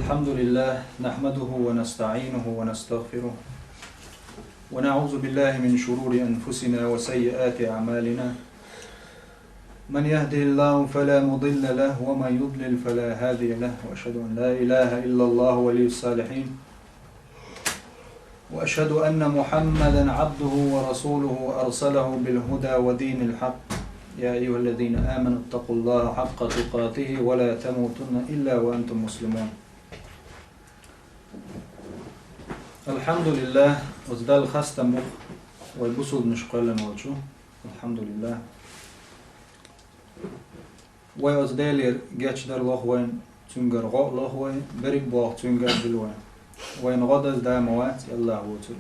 الحمد لله نحمده ونستعينه ونستغفره ونعوذ بالله من شرور أنفسنا وسيئات أعمالنا من يهده الله فلا مضل له ومن يضلل فلا هادي له وأشهد أن لا إله إلا الله ولي الصالحين وأشهد أن محمدا عبده ورسوله أرسله بالهدى ودين الحق يا أيها الذين آمنوا اتقوا الله حق تقاته ولا تموتن إلا وأنتم مسلمون. الحمد لله وزدال خستمخ والبسود نشقلن والشو الحمد لله ويزدالير جاتشدر لهوين تنجر غاء لهوين بريك باق تنجر دلوين وين غدز داموات يلا وتر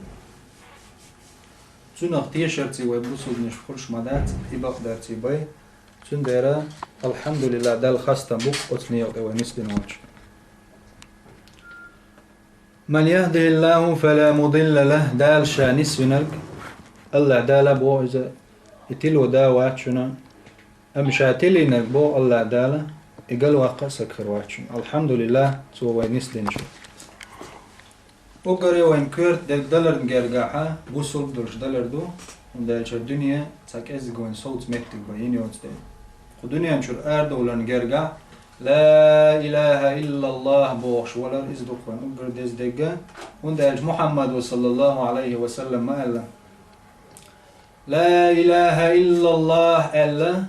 تنق تيشرتي ويبسود نشقلش مدات إباق دارتي باي تنديرا الحمد لله دال خستمخ أتنيق ونسلن والشو من يهده الله فلا مضل له دال شانس فينك الله دال بو إذا يتلو دا واتشنا أمشاتلينك بو الله دال إقل واقع سكر واتشنا الحمد لله سوى وينس دنشو وقري وين كورت دل دلر نجرجعها بوصل درش دلر دو ودالش الدنيا تاك إزجوين صوت مكتب بيني وتدين الدنيا نشر أرد ولا نجرجع لا إله إلا الله بوش ولا إزدق ونقر ديز دقة وندالج محمد صلى الله عليه وسلم ما ألا لا إله إلا الله ألا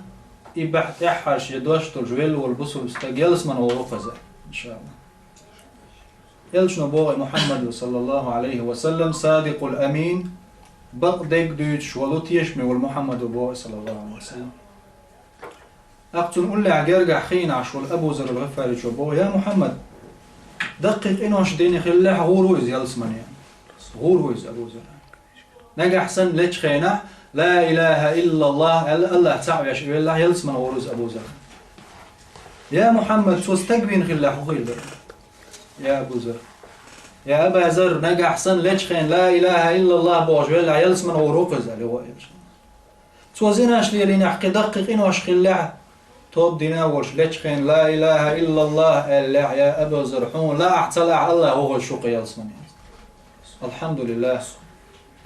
إبحت إحش يدوش ترجويل والبصر استجلس من ورقزة إن شاء الله يلش نبوغ محمد صلى الله عليه وسلم صادق الأمين بقدك دوش ولوتيش من والمحمد بوغ صلى الله عليه وسلم أقتن أقول لي عجرجع خين عشول أبو ذر الغفاري شبوه يا محمد دقق إنوش ديني خلاح غورويز يلسمن يعني غورويز أبو ذر نجح حسن ليش خينه لا إله إلا الله الله تعالى يا شباب الله يلسمن غورويز أبو ذر يا محمد شو استقبين خلاح غير يا أبو ذر يا أبا ذر نجح حسن ليش خين لا إله إلا الله بوش الله يلسمن غورويز اللي هو شو زيناش لي نحكي دقق إنوش خلاح توب دينا وش ليشخين لا إله إلا الله إلا يا أبو زرحون لا أحتلع الله هو الشوق يلسمني الحمد لله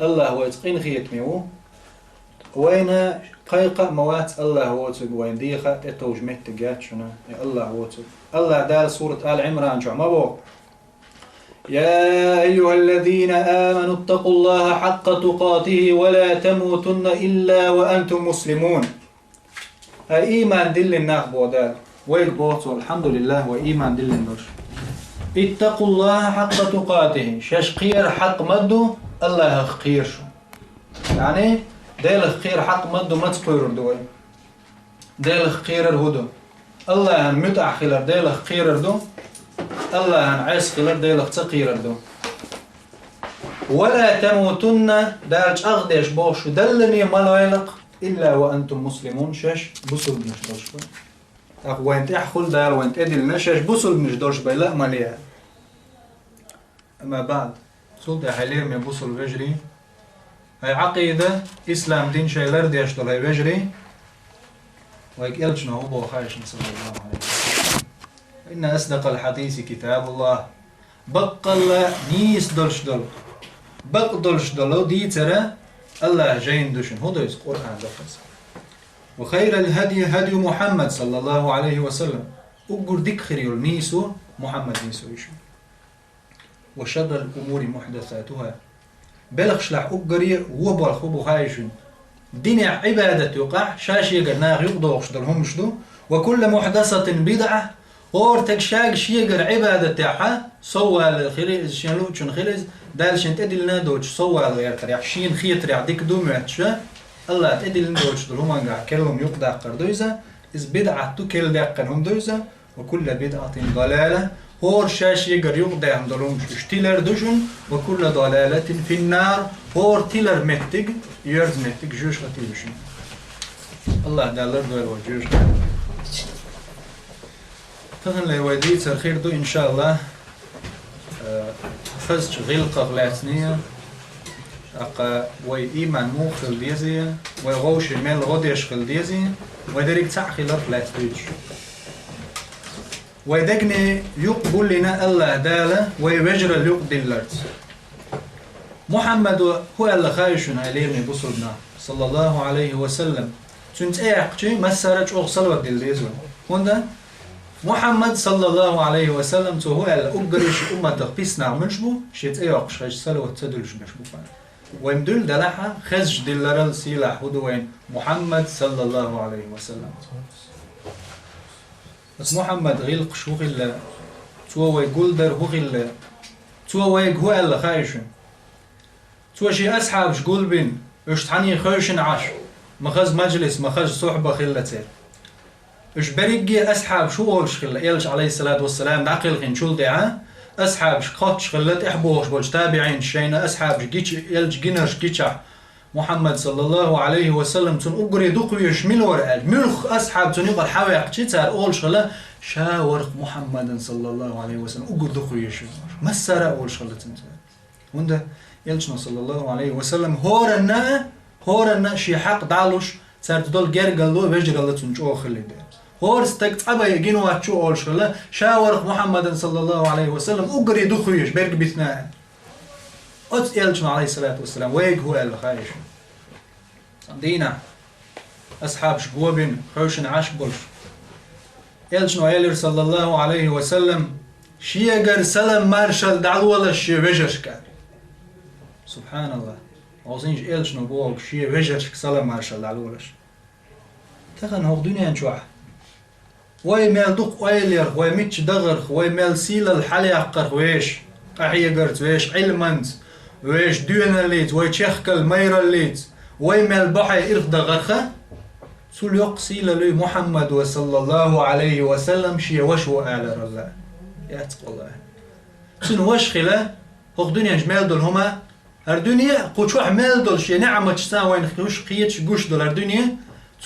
الله هو يتقين خيتميو وين قيقة موات الله هو تق وين ديخة التوجمه تجات شنا الله هو تق الله دال سورة آل عمران شو ما بو يا أيها الذين آمنوا اتقوا الله حق تقاته ولا تموتن إلا وأنتم مسلمون إيمان دل الناخ بودال ويك بوتو الحمد لله وإيمان دل النور اتقوا الله حق تقاته ششقير حق مدو الله خير شو يعني ديل خير حق مدو ما تقير دوي ديل خير الهدو الله متع خير ديل خير دو الله عيس خير ديل تقير دو ولا تموتن دالج أغدش بوش دلني ملويلق إلا وأنتم مسلمون شش بصل بنشدرش بي وين تحخل دار وين تأدل نشش بصل بنشدرش بي لا ماليها أما بعد سلطة حلير من بصل وجري هاي عقيدة إسلام دين شيء لرد يشتغل هاي وجري ويك إلجنا هو خايش صلى الله عليه وسلم إن أصدق الحديث كتاب الله بقل نيس دلش دل بق دلش دلو دي ترى الله جين دوشن هو دويس قرآن دقص وخير الهدي هدي محمد صلى الله عليه وسلم أقر ذكري الميسو محمد ميسو يشو وشر الأمور محدثاتها بلغش لح أقري وبالخ بخايشن دين عبادة يقع شاشي قرناغ يقضوش درهم شدو وكل محدثة بدعة ورتك شاق شيقر عبادة تاعها سوى الخيريز شنلو شن خيريز دالشن تدلنا دوش سوى الغير شين خيط ريع ديك دومعتشا الله تدلنا دوش دلهما قاع كلهم يقدع قردويزا إز بدعة تكل داقنهم دويزا وكل بدعة ضلالة هور شاش يقر يقدعهم دلهم شتيلر دوشن وكل ضلالة في النار هور تيلر متق يرز متق جوش غتيبشن الله دالر دويل وجوش فهن لي وديت الخير دو إن شاء الله فزج غلقة غلاتنية أقا وي إيمان مو خل ديزي وي غوش المال غديش خل ديزي وي ديريك تاع خلال غلاتنيش ويدقني يقبل لنا الله دالة ويوجر اليقدلرت محمد هو اللي خايشون هايليرني بصلنا صلى الله عليه وسلم تنت ايقشي مسارج اغسل ودليزون هندا محمد صلى الله عليه وسلم تو هو اللي اقريش امتك بيسنا منشبو شيت ايقش خايش سلوة تدلش بشبو فان ويمدل دلحة خزج دلرال سيلاح ودوين محمد صلى الله عليه وسلم بس محمد غيلق شو غيلا تو ويقول در هو غيلا تو ويق هو اللي خايشون تو شي أصحاب شقول بين إيش تحني خوشن عاش مخز مجلس مخز صحبة خلتين إيش بريجي أصحاب شو أولش خلا يلش عليه الصلاة والسلام دعقل خين شول دعاء أصحاب شقطش خلت إحبوش بولش تابعين شينا أصحاب جيتش يلش جينرش جيتشا محمد صلى الله عليه وسلم تون أقري دقيش ملور ملخ أصحاب تون يقال حواق جيتار أولش خلا شاورق محمد صلى الله عليه وسلم أقر دقيش مسرة أولش خلتين ونده يلشنا صلى الله عليه وسلم هورنا شي حق دالوش صارت دول جرجلو بيجرلو تنجو خلي ده هور استقطبا يجينو واتشو اولش خلا شاور محمد صلى الله عليه وسلم اقري دخيش بيرق بيثناء ات يلشنا عليه الصلاه والسلام ويق هو الخايش دينا اصحاب شقوبين خوشن عاشبولش يلشنا يلر صلى الله عليه وسلم شيغر سلام مارشال دعوه شي بيجشكا سبحان الله عاوزينش إلش نبوغ شيء وجهك سلام مارشال دعوالش تخن هو دنيا نشوح وي مال دق ويلير وي ميتش دغر وي مال سيل الحليقر ويش قحيقرت ويش علمنت ويش دينا ليت وي تشخكل ميرا ليت وي مال بحي إرف دغرخة سول يقسيل لي محمد صلى الله عليه وسلم شيء وشو آل الله ياتق الله سن وش خلا هو دنيا جمال دول هما الدنيا قوش واحد مال دول شيء نعمة تساوين خيوش قيتش قوش دول الدنيا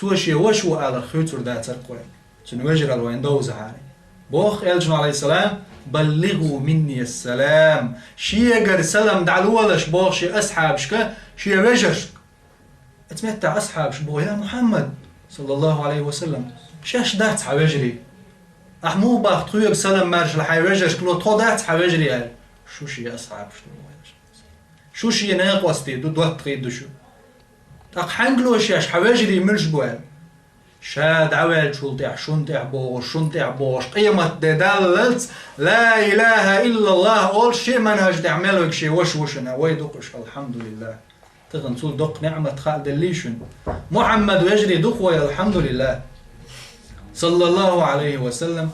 توشي وشو على الخيوتر ده ترقوين تنوجر الوين دوز هاري بوخ يلجن عليه السلام بلغوا مني السلام شي يقر سلام دعلولش بوخ شي أصحابشك شي وجرشك اتمتع أصحابش بوخ يا محمد صلى الله عليه وسلم شاش دات حواجري أحمو باخ تخيق سلام مارش الحواجرشك لو تو دات حواجري هاي شو شي أصحابش شو شي ناقوستي دو دوت تغيد شو تاق حنقلو شاش حواجري ملش بوال شاد عوال شولتيح شنتيح بوش قيمة دالت لا إله إلا الله أول شيء منهج تعمله شيء وشنا ويدقش الحمد لله تغن تقول دق نعمة خالد الليشن محمد ويجري دق الحمد لله صلى الله عليه وسلم